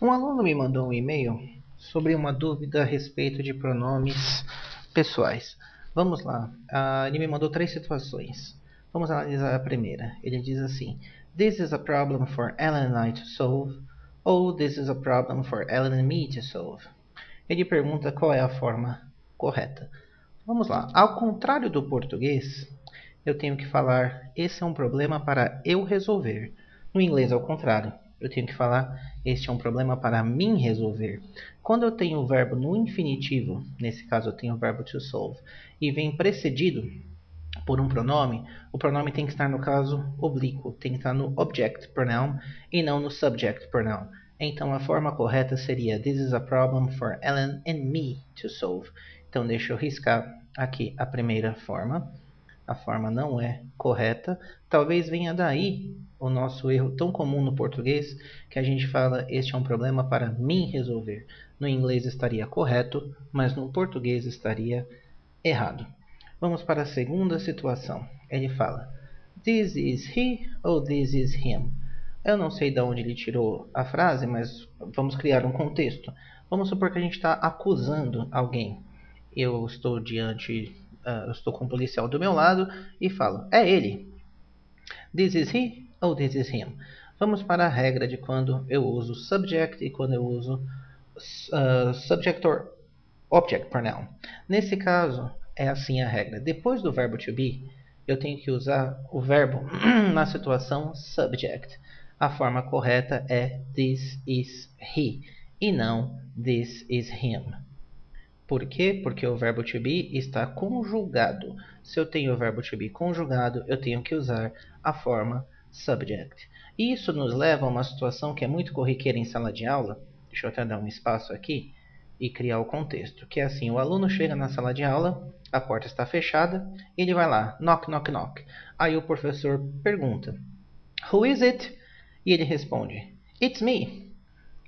Um aluno me mandou um e-mail sobre uma dúvida a respeito de pronomes pessoais. Vamos lá. Ele me mandou 3 situações. Vamos analisar a primeira. Ele diz assim: This is a problem for Ellen and I to solve, ou This is a problem for Ellen and me to solve. Ele pergunta qual é a forma correta. Vamos lá. Ao contrário do português, eu tenho que falar esse é um problema para eu resolver. No inglês, ao contrário, eu tenho que falar este é um problema para mim resolver. Quando eu tenho o verbo no infinitivo, nesse caso eu tenho o verbo to solve, e vem precedido por um pronome, o pronome tem que estar no caso oblíquo, tem que estar no object pronoun e não no subject pronoun. Então a forma correta seria This is a problem for Ellen and me to solve. Então deixa eu riscar aqui a primeira forma. A forma não é correta. Talvez venha daí o nosso erro tão comum no português que a gente fala este é um problema para mim resolver. No inglês estaria correto, mas no português estaria errado. Vamos para a segunda situação. Ele fala This is he ou this is him? Eu não sei de onde ele tirou a frase, mas vamos criar um contexto. Vamos supor que a gente está acusando alguém. Eu estou eu estou com um policial do meu lado e falo, é ele. This is he ou this is him? Vamos para a regra de quando eu uso subject e quando eu uso subject or object pronoun. Nesse caso, é assim a regra. Depois do verbo to be, eu tenho que usar o verbo na situação subject. A forma correta é this is he e não this is him. Por quê? Porque o verbo to be está conjugado. Se eu tenho o verbo to be conjugado, eu tenho que usar a forma subject. E isso nos leva a uma situação que é muito corriqueira em sala de aula. Deixa eu até dar um espaço aqui e criar o contexto. Que é assim, o aluno chega na sala de aula, a porta está fechada, ele vai lá, knock, knock, knock. Aí o professor pergunta, Who is it? E ele responde, It's me.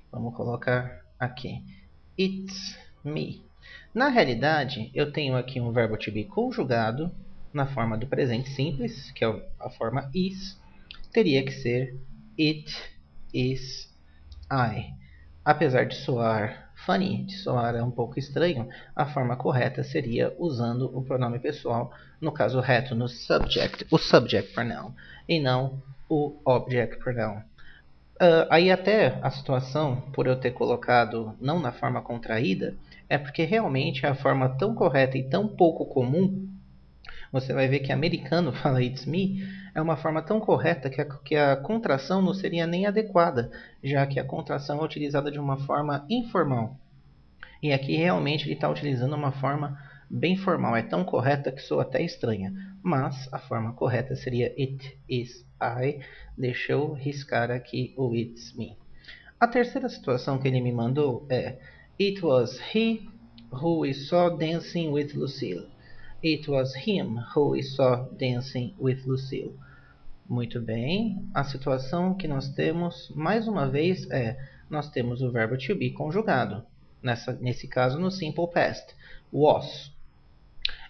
Vamos colocar aqui, It's me. Na realidade, eu tenho aqui um verbo to be conjugado na forma do presente simples, que é a forma is. Teria que ser it is I. Apesar de soar funny, de soar um pouco estranho, a forma correta seria usando o pronome pessoal, no caso reto, no subject, o subject pronoun, e não o object pronoun. Aí até a situação, por eu ter colocado não na forma contraída, é porque realmente é a forma tão correta e tão pouco comum. Você vai ver que americano fala it's me, é uma forma tão correta que a contração não seria nem adequada, já que a contração é utilizada de uma forma informal. E aqui realmente ele está utilizando uma forma bem formal, é tão correta que soa até estranha. Mas a forma correta seria it is I. Deixa eu riscar aqui o it's me. A terceira situação que ele me mandou é It was he who we saw dancing with Lucille. It was him who we saw dancing with Lucille. Muito bem. A situação que nós temos, mais uma vez, nós temos o verbo to be conjugado. Nesse caso, no simple past. Was.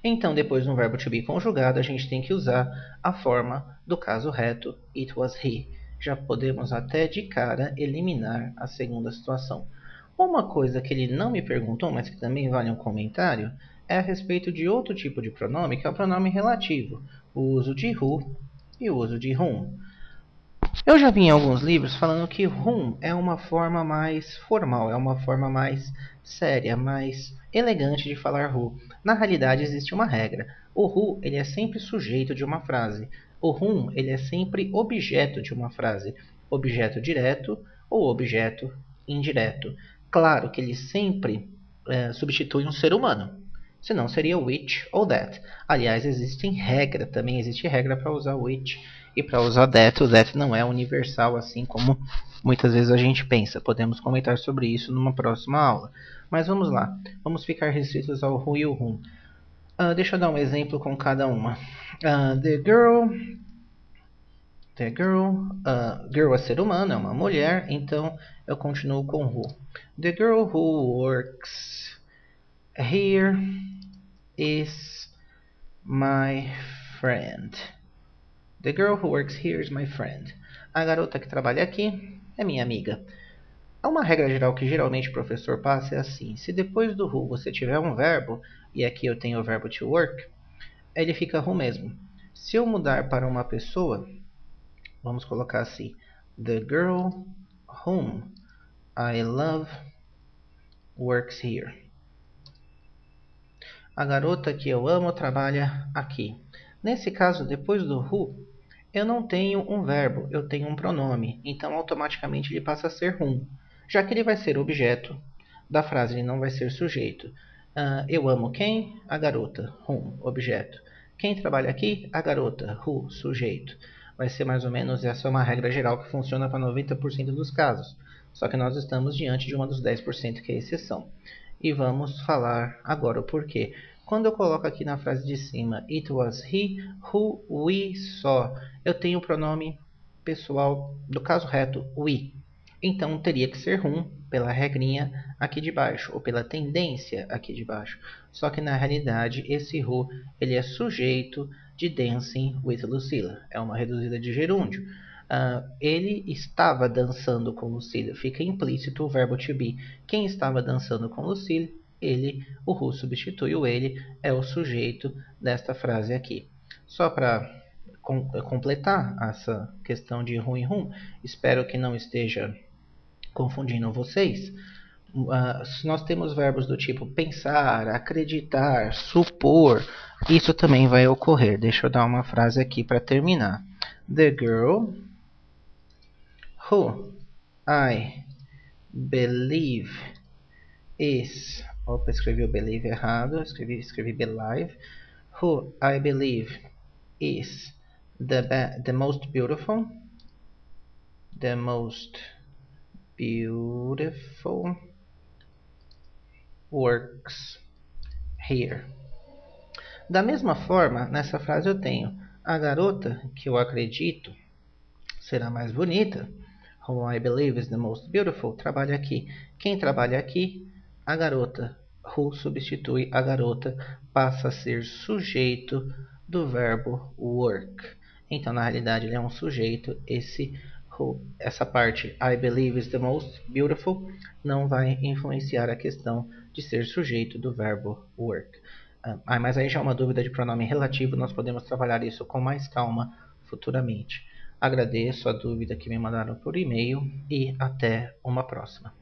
Então, depois do verbo to be conjugado, a gente tem que usar a forma do caso reto. It was he. Já podemos até de cara eliminar a segunda situação. Uma coisa que ele não me perguntou, mas que também vale um comentário, é a respeito de outro tipo de pronome, que é o pronome relativo. O uso de who e o uso de whom. Eu já vi em alguns livros falando que whom é uma forma mais formal, é uma forma mais séria, mais elegante de falar who. Na realidade existe uma regra. O who ele é sempre sujeito de uma frase. O whom ele é sempre objeto de uma frase. Objeto direto ou objeto indireto. Claro que ele sempre substitui um ser humano. Senão seria which ou that. Aliás, existe regra para usar which e para usar that. O that não é universal assim como muitas vezes a gente pensa. Podemos comentar sobre isso numa próxima aula. Mas vamos lá. Vamos ficar restritos ao who e o whom. Deixa eu dar um exemplo com cada uma. Girl é ser humano, é uma mulher, então eu continuo com who. The girl who works here is my friend. The girl who works here is my friend. A garota que trabalha aqui é minha amiga. Há uma regra geral que geralmente o professor passa é assim: se depois do who você tiver um verbo, e aqui eu tenho o verbo to work, ele fica who mesmo. Se eu mudar para uma pessoa, vamos colocar assim: The girl whom I love works here. A garota que eu amo trabalha aqui. Nesse caso, depois do who, eu não tenho um verbo, eu tenho um pronome. Então, automaticamente, ele passa a ser whom. Já que ele vai ser objeto da frase, ele não vai ser sujeito. Eu amo quem? A garota. Whom, objeto. Quem trabalha aqui? A garota. Who, sujeito. Vai ser mais ou menos, essa é uma regra geral que funciona para 90% dos casos. Só que nós estamos diante de uma dos 10% que é exceção. E vamos falar agora o porquê. Quando eu coloco aqui na frase de cima, it was he who we saw, eu tenho o pronome pessoal do caso reto, we. Então teria que ser whom pela regrinha aqui de baixo, ou pela tendência aqui de baixo. Só que na realidade esse who ele é sujeito de Dancing with Lucilla. É uma reduzida de gerúndio. Ele estava dançando com Lucille. Fica implícito o verbo to be. Quem estava dançando com Lucille? Ele, o who substitui o ele, é o sujeito desta frase aqui. Só para completar essa questão de who e whom, espero que não esteja confundindo vocês. Nós temos verbos do tipo pensar, acreditar, supor. Isso também vai ocorrer. Deixa eu dar uma frase aqui para terminar. The girl who I believe is... Opa, escrevi o believe errado. Escrevi believe. Who I believe is the most beautiful. The most beautiful works here. Da mesma forma, nessa frase eu tenho a garota que eu acredito será mais bonita. Who I believe is the most beautiful. Trabalha aqui. Quem trabalha aqui? A garota. Who substitui a garota, passa a ser sujeito do verbo work. Então, na realidade, ele é um sujeito. Essa parte, I believe is the most beautiful, não vai influenciar a questão de ser sujeito do verbo work. Mas aí já é uma dúvida de pronome relativo, nós podemos trabalhar isso com mais calma futuramente. Agradeço a dúvida que me mandaram por e-mail e até uma próxima.